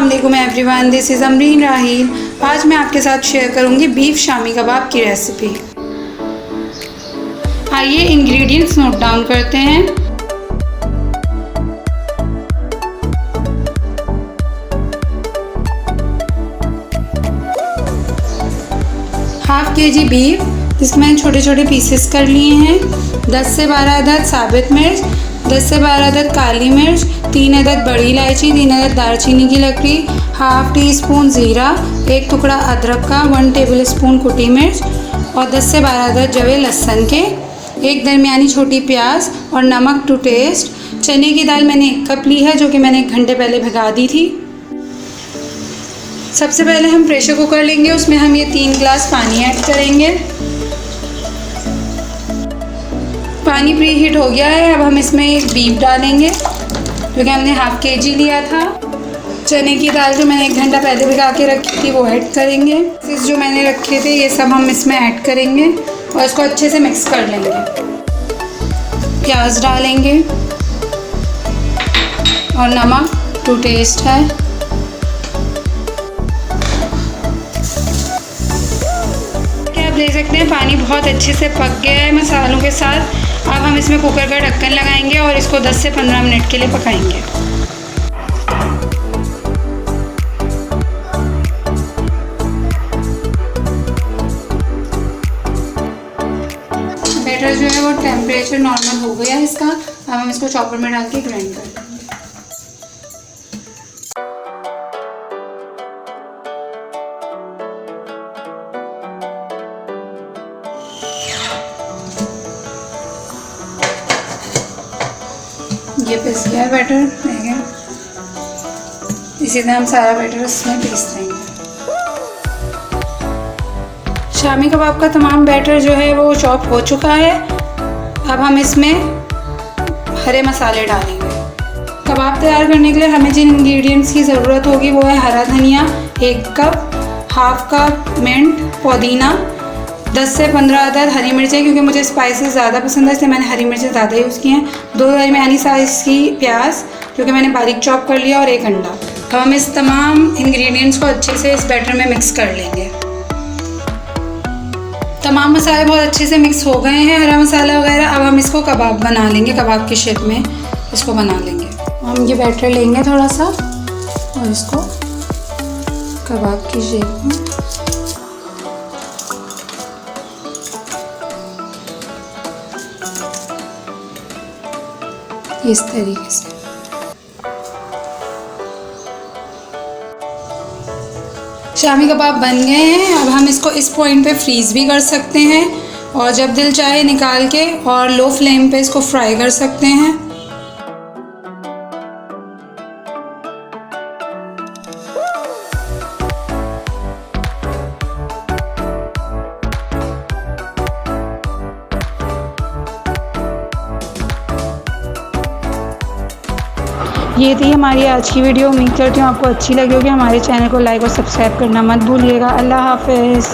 अस्सलाम वालेकुम everyone, this is Amreen राहील। आज मैं आपके साथ शेयर करूंगी बीफ शामी कबाब की रेसिपी। आइए इंग्रेडिएंट्स नोट डाउन करते हैं। हाफ केजी बीफ, जिसमें मैंने छोटे छोटे पीसेस कर लिए हैं। 10 से 12 अदद साबित मिर्च, 10 से 12 अदद काली मिर्च, 3 अदद बड़ी इलायची, 3 अदद दालचीनी की लकड़ी, हाफ टी स्पून ज़ीरा, 1 टुकड़ा अदरक का, 1 टेबल स्पून कुटी मिर्च और 10 से 12 अदद जवे लहसुन के, 1 दरमियानी छोटी प्याज और नमक टू टेस्ट। चने की दाल मैंने 1 कप ली है, जो कि मैंने 1 घंटे पहले भिगा दी थी। सबसे पहले हम प्रेशर कुकर लेंगे, उसमें हम ये 3 गिलास पानी ऐड करेंगे। पानी प्री हीट हो गया है। अब हम इसमें एक बीफ डालेंगे, जो कि हमने हाफ केजी लिया था। चने की दाल जो मैंने 1 घंटा पहले भिगा के रखी थी वो ऐड करेंगे। इस जो मैंने रखे थे ये सब हम इसमें ऐड करेंगे और इसको अच्छे से मिक्स कर लेंगे। प्याज डालेंगे और नमक टू टेस्ट है। आप देख सकते हैं पानी बहुत अच्छे से पक गया है मसालों के साथ। अब हम इसमें कुकर का ढक्कन लगाएंगे और इसको 10 से 15 मिनट के लिए पकाएंगे। बैटर जो है वो टेम्परेचर नॉर्मल हो गया है इसका। अब हम इसको चॉपर में डाल के ग्राइंड कर देंगे। ये पिस गया है बैटर, इसी तरह हम सारा बैटर इसमें पीस देंगे। शामी कबाब का तमाम बैटर जो है वो चॉप हो चुका है। अब हम इसमें हरे मसाले डालेंगे। कबाब तैयार करने के लिए हमें जिन इंग्रेडिएंट्स की ज़रूरत होगी वो है हरा धनिया 1 कप, हाफ कप मिंट, पुदीना, 10 से 15 अदद हरी मिर्चें, क्योंकि मुझे स्पाइसेस ज़्यादा पसंद है इसलिए मैंने हरी मिर्चें ज़्यादा यूज़ की हैं। 2 दरमियानी साइज़ की प्याज, जो कि मैंने बारीक चॉप कर लिया, और 1 अंडा। अब हम इस तमाम इंग्रेडिएंट्स को अच्छे से इस बैटर में मिक्स कर लेंगे। तमाम मसाले बहुत अच्छे से मिक्स हो गए हैं, हरा मसाला वगैरह। अब हम इसको कबाब बना लेंगे, कबाब की शेप में इसको बना लेंगे। हम ये बैटर लेंगे थोड़ा सा और इसको कबाब की शेप में इस तरीके से। शामी कबाब बन गए हैं। अब हम इसको इस पॉइंट पे फ्रीज़ भी कर सकते हैं और जब दिल चाहे निकाल के और लो फ्लेम पे इसको फ्राई कर सकते हैं। ये थी हमारी आज की वीडियो। उम्मीद करती हूँ आपको अच्छी लगी होगी। हमारे चैनल को लाइक और सब्सक्राइब करना मत भूलिएगा। अल्लाह हाफ़िज़।